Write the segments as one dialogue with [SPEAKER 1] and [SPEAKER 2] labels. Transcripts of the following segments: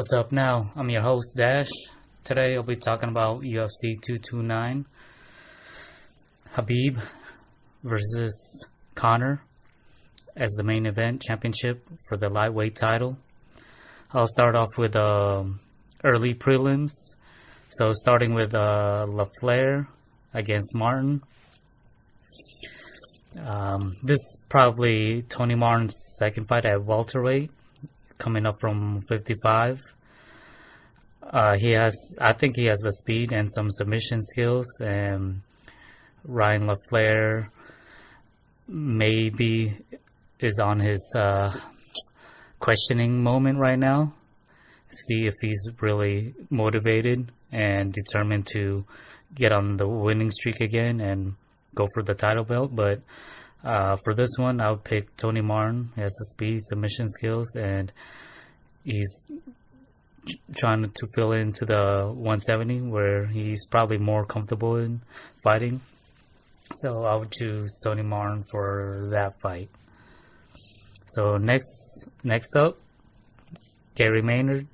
[SPEAKER 1] What's up now? I'm your host, Dash. Today I'll be talking about UFC 229, Khabib versus Conor as the main event championship for the lightweight title. I'll start off with early prelims. So starting with LaFlare against Martin. This is probably Tony Martin's second fight at welterweight, coming up from 55. I think he has the speed and some submission skills, and Ryan LaFlare maybe is on his questioning moment right now. See if he's really motivated and determined to get on the winning streak again and go for the title belt. But for this one, I would pick Tony Martin. He has the speed, submission skills, and he's trying to fill into the 170 where he's probably more comfortable in fighting. So I would choose Tony Martin for that fight. So next up, Gary Maynard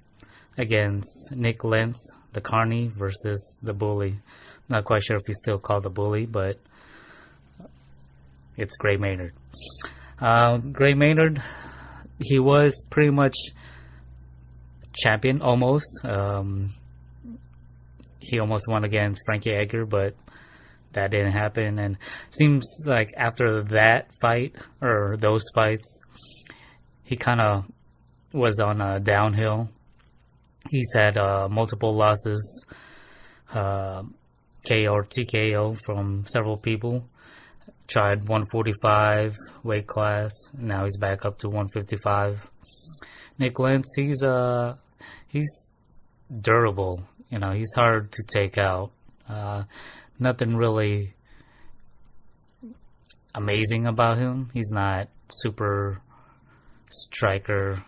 [SPEAKER 1] against Nick Lentz, the Carney versus the Bully. Not quite sure if he's still called the Bully, but it's Gray Maynard. Gray Maynard, he was pretty much champion almost. He almost won against Frankie Edgar, but that didn't happen. And seems like after that fight, or those fights, he kind of was on a downhill. He's had multiple losses, KO or TKO from several people. Tried 145 weight class. Now he's back up to 155. Nick Lentz, he's durable. You know, he's hard to take out. Nothing really amazing about him. He's not super striker,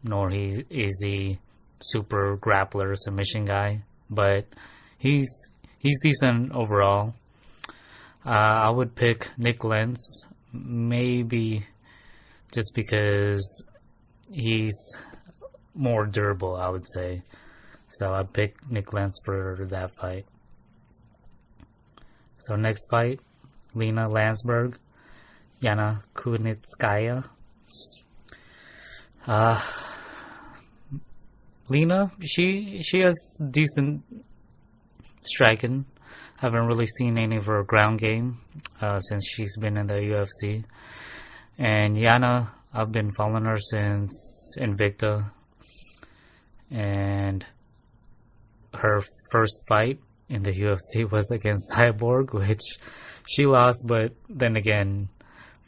[SPEAKER 1] nor is he super grappler submission guy. But he's decent overall. I would pick Nick Lentz, maybe just because he's more durable, I would say. So I'd pick Nick Lentz for that fight. So next fight, Lena Landsberg, Yana Kunitskaya. Lena, she has decent striking. Haven't really seen any of her ground game since she's been in the UFC. And Yana, I've been following her since Invicta. And her first fight in the UFC was against Cyborg, which she lost. But then again,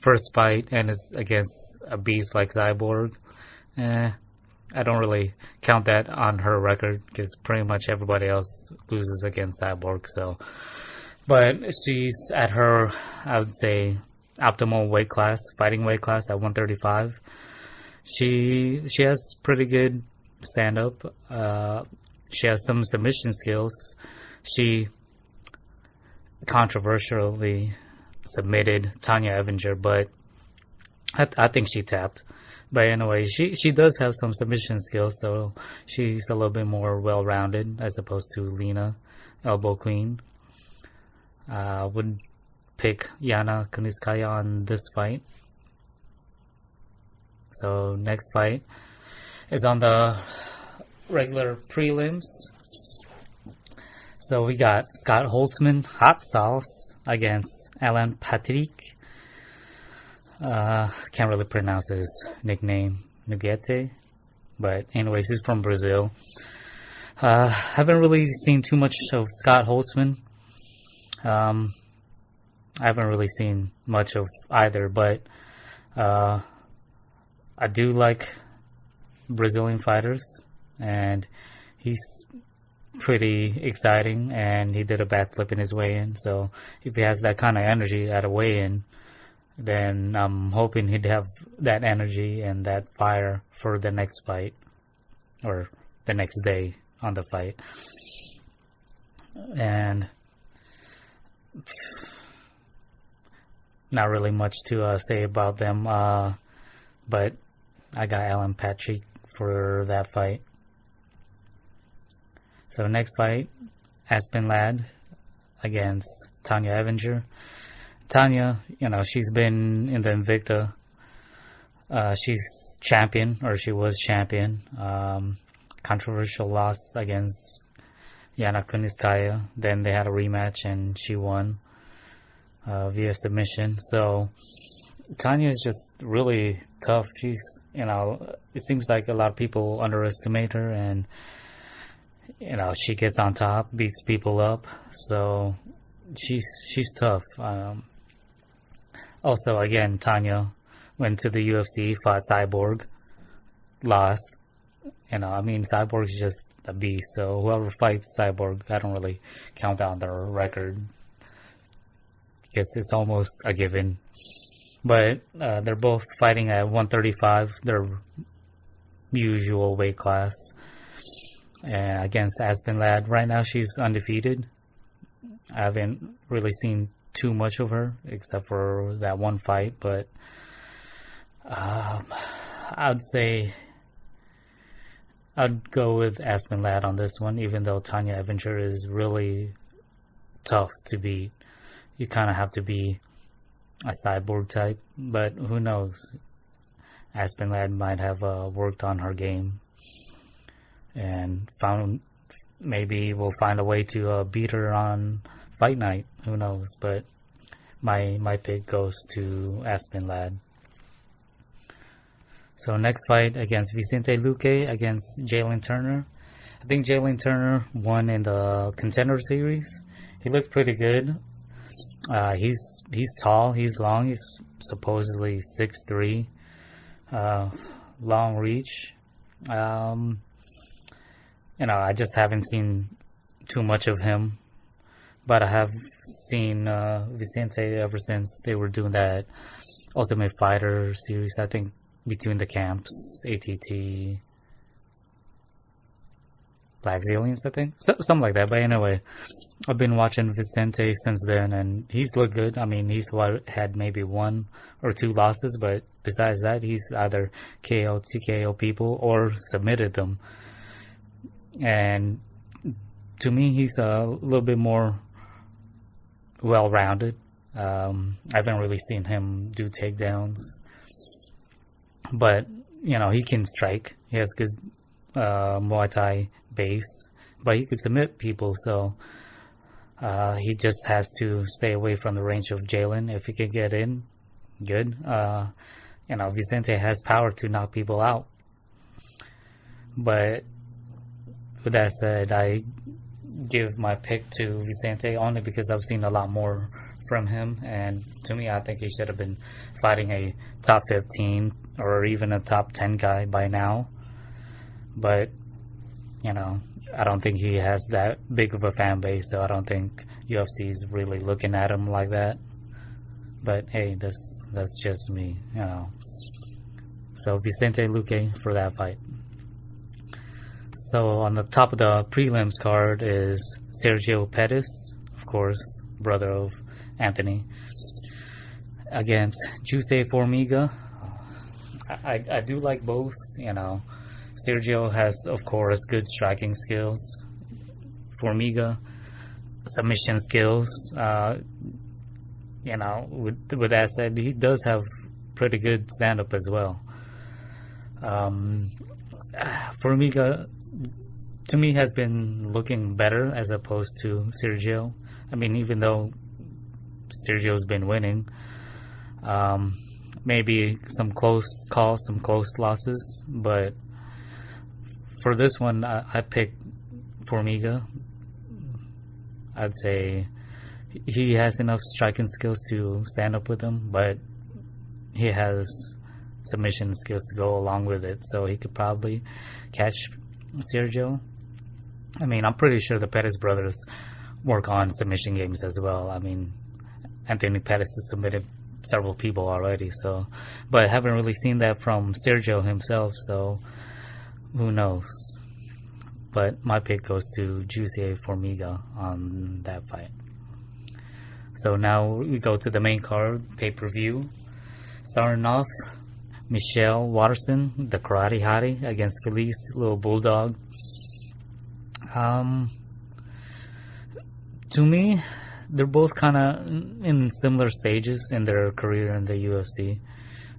[SPEAKER 1] first fight and it's against a beast like Cyborg. I don't really count that on her record because pretty much everybody else loses against Cyborg. So, but she's at her, I would say, optimal weight class, fighting weight class at 135. She has pretty good stand up. She has some submission skills. She controversially submitted Tanya Evinger, but I think she tapped. But anyway, she does have some submission skills, so she's a little bit more well-rounded as opposed to Lena, Elbow Queen. I would pick Yana Kunitskaya on this fight. So next fight is on the regular prelims. So we got Scott Holtzman, Hot Sauce, against Alan Patrick. Can't really pronounce his nickname, Nugete. But anyways, he's from Brazil. Haven't really seen too much of Scott Holtzman. I haven't really seen much of either, but I do like Brazilian fighters, and he's pretty exciting, and he did a backflip in his weigh-in. So if he has that kind of energy at a weigh-in, then I'm hoping he'd have that energy and that fire for the next fight, or the next day on the fight. And not really much to say about them, but I got Alan Patrick for that fight. So next fight, Aspen Ladd against Tanya Evinger. Tanya, she's been in the Invicta. She's champion, or she was champion. Controversial loss against Yana Kuniskaya. Then they had a rematch and she won via submission. So Tanya is just really tough. She's, it seems like a lot of people underestimate her, and she gets on top, beats people up. So she's tough. Also, again, Tanya went to the UFC, fought Cyborg, lost. Cyborg's just a beast. So whoever fights Cyborg, I don't really count down their record because it's almost a given. But they're both fighting at 135, their usual weight class. Against Aspen Ladd. Right now she's undefeated. I haven't really seen too much of her except for that one fight, but I'd say I'd go with Aspen Ladd on this one, even though Tanya Evinger is really tough to beat. You kind of have to be a Cyborg type, but who knows? Aspen Ladd might have worked on her game and maybe we'll find a way to beat her on fight night. Who knows? But my pick goes to Aspen Ladd. So next fight against Vicente Luque against Jalen Turner. I think Jalen Turner won in the Contender Series. He looked pretty good. He's tall, he's long, he's supposedly 6'3", long reach. I just haven't seen too much of him, but I have seen Vicente ever since they were doing that Ultimate Fighter series, I think, between the camps, ATT, Black Zillions, I think, something like that. But anyway, I've been watching Vicente since then, and he's looked good. He's had maybe 1 or 2 losses, but besides that, he's either KO, TKO people, or submitted them. And to me, he's a little bit more well-rounded. I haven't really seen him do takedowns, but he can strike. He has good Muay Thai base, but he could submit people. So he just has to stay away from the range of Jalen. If he can get in, good. Vicente has power to knock people out. But with that said, I give my pick to Vicente only because I've seen a lot more from him, and to me, I think he should have been fighting a top 15 or even a top 10 guy by now. But I don't think he has that big of a fan base, so I don't think UFC is really looking at him like that. But hey, that's just me, So Vicente Luque for that fight. So on the top of the prelims card is Sergio Pettis, of course, brother of Anthony, against Jose Formiga. I do like both, Sergio has, of course, good striking skills. Formiga, submission skills. With that said, he does have pretty good stand-up as well. Formiga, to me, has been looking better as opposed to Sergio. Even though Sergio's been winning, maybe some close calls, some close losses, but for this one, I picked Formiga. I'd say he has enough striking skills to stand up with him, but he has submission skills to go along with it, so he could probably catch Sergio. I'm pretty sure the Pettis brothers work on submission games as well. Anthony Pettis has submitted several people already, but I haven't really seen that from Sergio himself, so who knows. But my pick goes to Jose Formiga on that fight. So now we go to the main card, pay-per-view. Starting off, Michelle Waterson, the Karate Hottie, against Felice, Little Bulldog. Um, to me, they're both kind of in similar stages in their career in the UFC.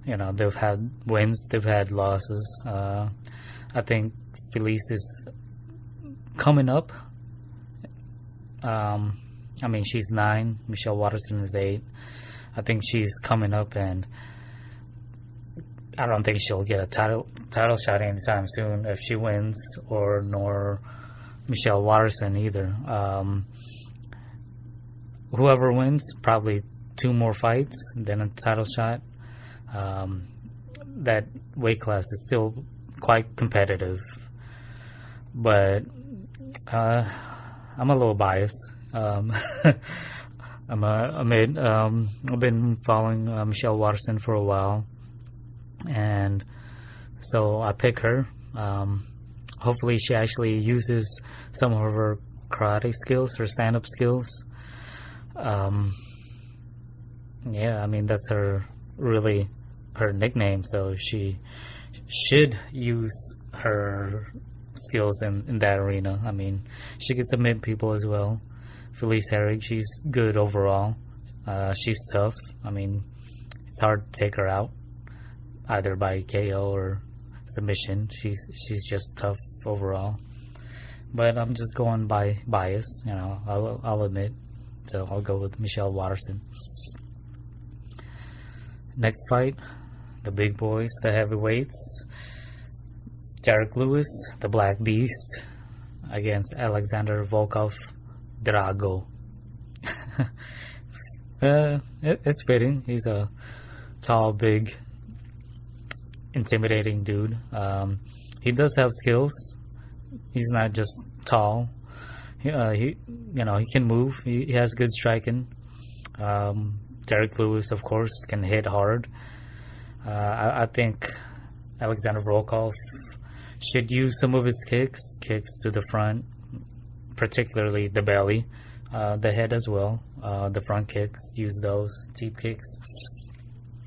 [SPEAKER 1] You know, they've had wins, they've had losses. I think Felice is coming up. I mean, she's 9. Michelle Waterson is 8. I think she's coming up, and I don't think she'll get a title shot anytime soon if she wins, or nor Michelle Waterson either. Whoever wins, probably 2 more fights, then a title shot. That weight class is still quite competitive, but I'm a little biased. I've been following Michelle Waterson for a while, and so I pick her. Hopefully she actually uses some of her karate skills, her stand-up skills. Yeah, I mean, that's her nickname, so she should use her skills in that arena. I mean, she can submit people as well. Felice Herrig, she's good overall. She's tough. I mean, it's hard to take her out either by KO or submission. She's just tough overall. But I'm just going by bias, you know, I'll admit. So I'll go with Michelle Waterson. Next fight, the big boys, the heavyweights. Derrick Lewis, the Black Beast, against Alexander Volkov Drago. It's fitting. He's a tall, big, intimidating dude. He does have skills. He's not just tall. He can move. He has good striking. Derrick Lewis, of course, can hit hard. I think Alexander Volkov should use some of his kicks to the front, particularly the belly, the head as well. The front kicks, use those deep kicks.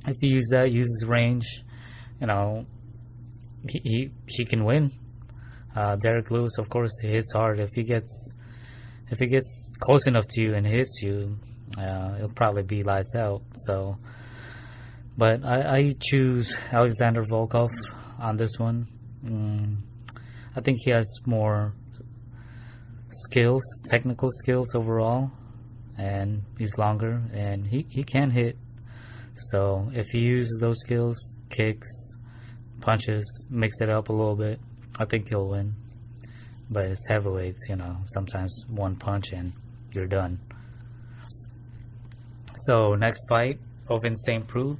[SPEAKER 1] If he uses range, you know, he can win. Derrick Lewis, of course, he hits hard. If he gets close enough to you and hits you, it'll probably be lights out. So, but I choose Alexander Volkov on this one. I think he has more skills, technical skills overall, and he's longer, and he can hit. So if he uses those skills, kicks, punches, mix it up a little bit, I think he'll win. But it's heavyweights, you know, sometimes one punch and you're done. So next fight, Ovince St. Preux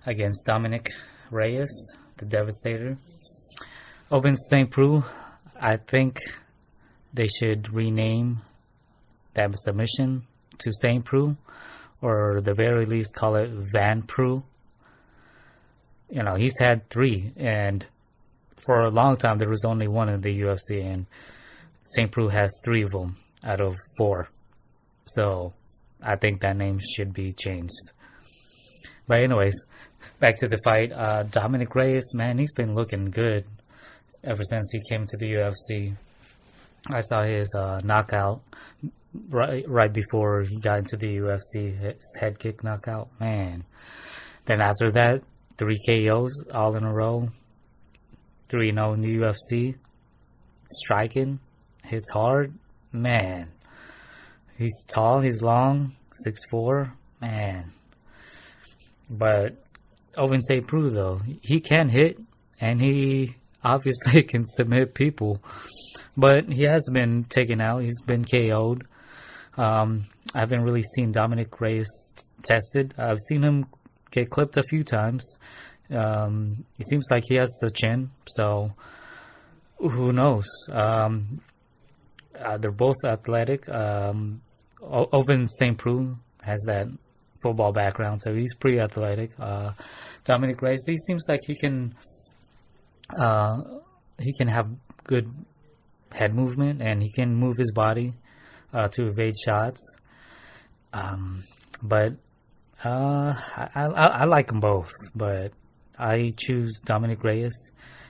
[SPEAKER 1] against Dominic Reyes, the Devastator. Ovince St. Preux, I think they should rename that submission to St. Preux, or at the very least call it Van Preux. You know, he's had 3, and for a long time there was only 1 in the UFC, and St. Preux has 3 of them out of 4. So I think that name should be changed. But anyways, back to the fight. Dominic Reyes, man, he's been looking good ever since he came to the UFC. I saw his knockout right before he got into the UFC, his head kick knockout. Man. Then after that, 3 KOs all in a row. 3-0 in the UFC. Striking. Hits hard. Man. He's tall. He's long. 6'4". Man. But Ovince St. Preux, though, he can hit, and he obviously can submit people. But he has been taken out. He's been KO'd. I haven't really seen Dominic Reyes tested. I've seen him get clipped a few times. It seems like he has a chin, so who knows? They're both athletic. Ovince St. Preux has that football background, so he's pretty athletic. Dominic Reyes, he seems like he can have good head movement, and he can move his body to evade shots. But I like them both, but I choose Dominic Reyes.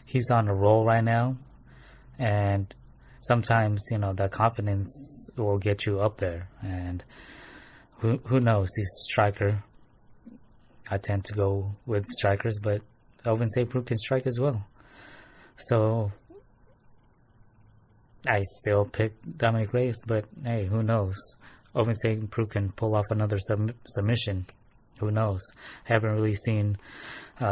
[SPEAKER 1] He's on a roll right now, and sometimes, that confidence will get you up there. And who knows? He's a striker. I tend to go with strikers, but Elvin St. Preux can strike as well. So I still pick Dominic Reyes, but hey, who knows? Elvin St. Preux can pull off another submission. Who knows? Haven't really seen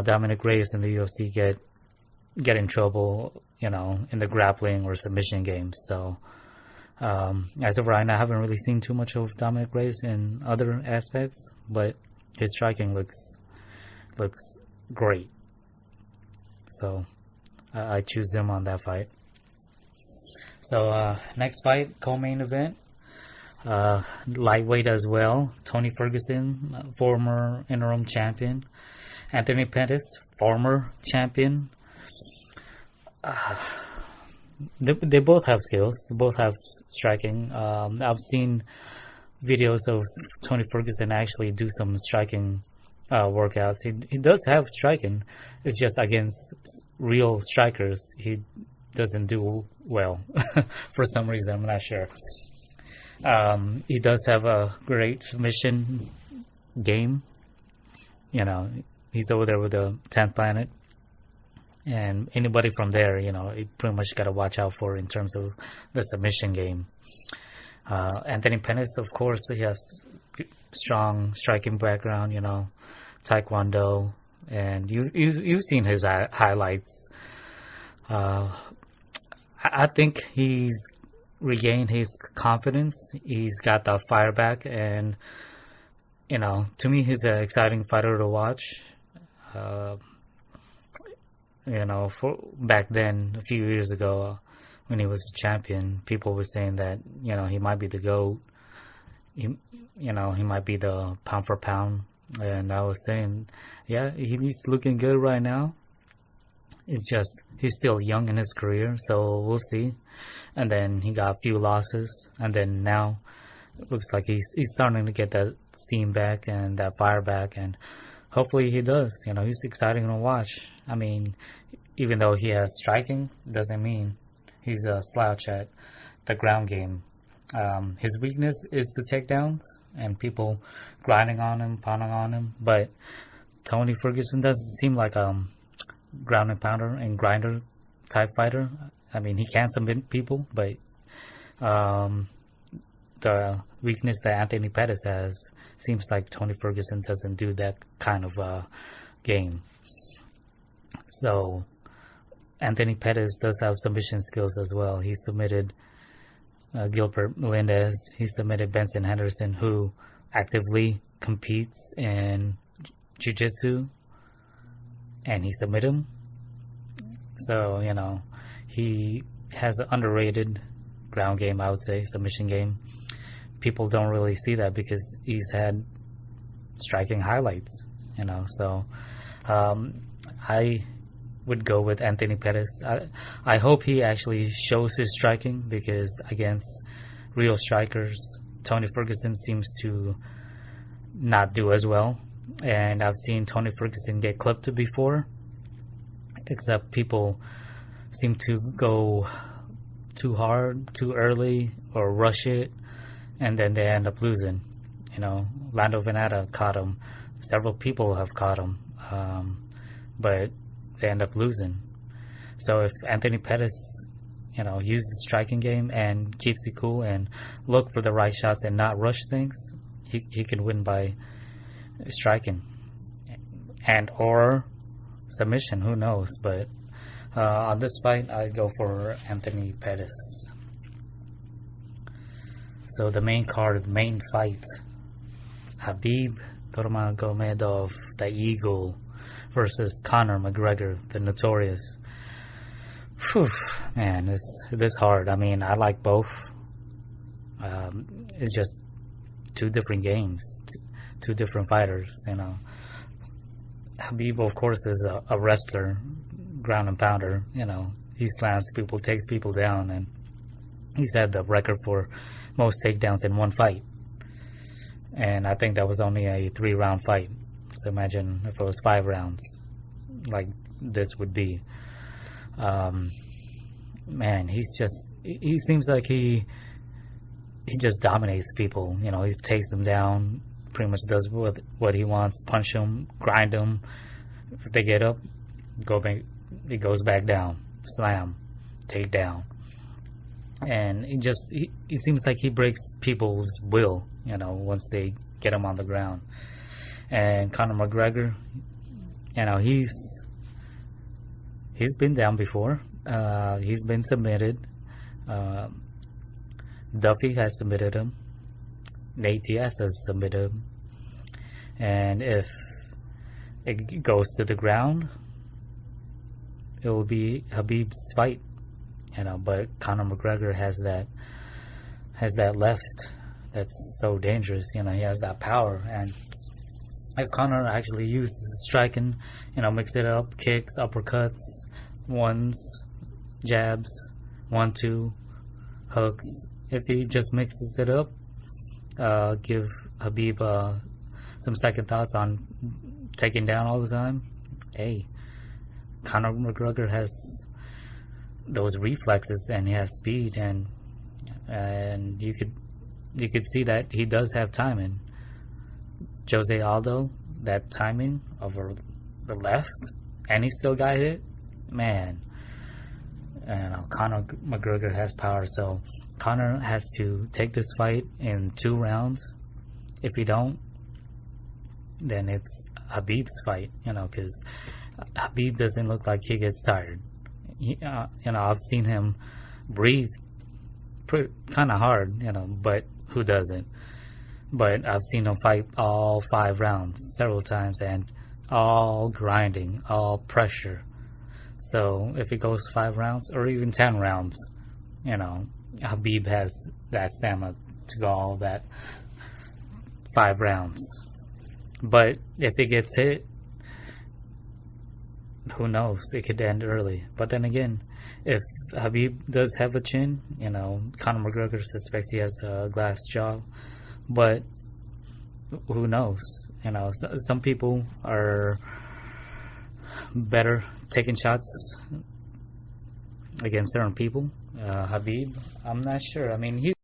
[SPEAKER 1] Dominic Reyes in the UFC get in trouble, in the grappling or submission games. So as of right now, I haven't really seen too much of Dominic Reyes in other aspects, but his striking looks great. So I choose him on that fight. So next fight, co-main event, lightweight as well. Tony Ferguson, former interim champion. Anthony Pettis, former champion. They both have skills. They both have striking. I've seen videos of Tony Ferguson actually do some striking workouts. He does have striking. It's just against real strikers, he doesn't do well for some reason. I'm not sure. He does have a great submission game. He's over there with the 10th planet. And anybody from there, you pretty much got to watch out for in terms of the submission game. Anthony Pettis, of course, he has strong striking background, Taekwondo, and you've seen his highlights. I think he's regained his confidence. He's got the fire back, and to me, he's an exciting fighter to watch. For back then, a few years ago, when he was a champion, people were saying that, he might be the GOAT. He might be the pound for pound. And I was saying, yeah, he's looking good right now. It's just, he's still young in his career, so we'll see. And then he got a few losses. And then now, it looks like he's starting to get that steam back and that fire back. And hopefully he does. He's exciting to watch. I mean, even though he has striking, doesn't mean he's a slouch at the ground game. His weakness is the takedowns and people grinding on him, pounding on him. But Tony Ferguson doesn't seem like a ground and pounder and grinder type fighter. I mean, he can submit people, but the weakness that Anthony Pettis has seems like Tony Ferguson doesn't do that kind of game. So Anthony Pettis does have submission skills as well. He submitted Gilbert Melendez. He submitted Benson Henderson, who actively competes in jiu-jitsu, and he submitted him. So, he has an underrated ground game, I would say, submission game. People don't really see that because he's had striking highlights, So, I would go with Anthony Pettis. I hope he actually shows his striking, because against real strikers, Tony Ferguson seems to not do as well. And I've seen Tony Ferguson get clipped before, except people seem to go too hard, too early, or rush it, and then they end up losing. Lando Venata caught him. Several people have caught him, but they end up losing. So if Anthony Pettis, uses striking game and keeps it cool and look for the right shots and not rush things, he can win by striking and or submission. Who knows? But on this fight, I go for Anthony Pettis. So the main card, the main fight, Khabib Nurmagomedov, the Eagle, versus Conor McGregor, the Notorious. Whew, man, it's hard. I mean, I like both. It's just two different games, two different fighters. Khabib, of course, is a wrestler, ground and pounder. He slams people, takes people down, and he's had the record for most takedowns in one fight. And I think that was only a 3-round fight. So imagine if it was 5 rounds, like this would be. man, he seems like he just dominates people. You know, he takes them down, pretty much does what he wants, punch them, grind them. If they get up, he goes back down, slam, take down. And he seems like he breaks people's will, you know, once they get him on the ground. And Conor McGregor, you know, he's been down before. He's been submitted. Duffy has submitted him. Nate Diaz has submitted him. And if it goes to the ground, it will be Khabib's fight, you know. But Conor McGregor has that left that's so dangerous, you know. He has that power, and if Conor actually uses striking, you know, mix it up, kicks, uppercuts, ones, jabs, 1-2, hooks. If he just mixes it up, give Khabib some second thoughts on taking down all the time. Hey, Conor McGregor has those reflexes and he has speed, and you could see that he does have timing. Jose Aldo, that timing over the left, and he still got hit. Man, Conor McGregor has power, so Conor has to take this fight in 2 rounds. If he don't, then it's Khabib's fight, you know, because Khabib doesn't look like he gets tired. You know, I've seen him breathe kind of hard, you know, but who doesn't? But I've seen him fight all 5 rounds several times, and all grinding, all pressure. So if it goes 5 rounds or even 10 rounds, you know, Khabib has that stamina to go all that 5 rounds. But if it gets hit, who knows? It could end early. But then again, if Khabib does have a chin, you know, Conor McGregor suspects he has a glass jaw. But who knows? You know, some people are better taking shots against certain people. Khabib, I'm not sure. I mean, he's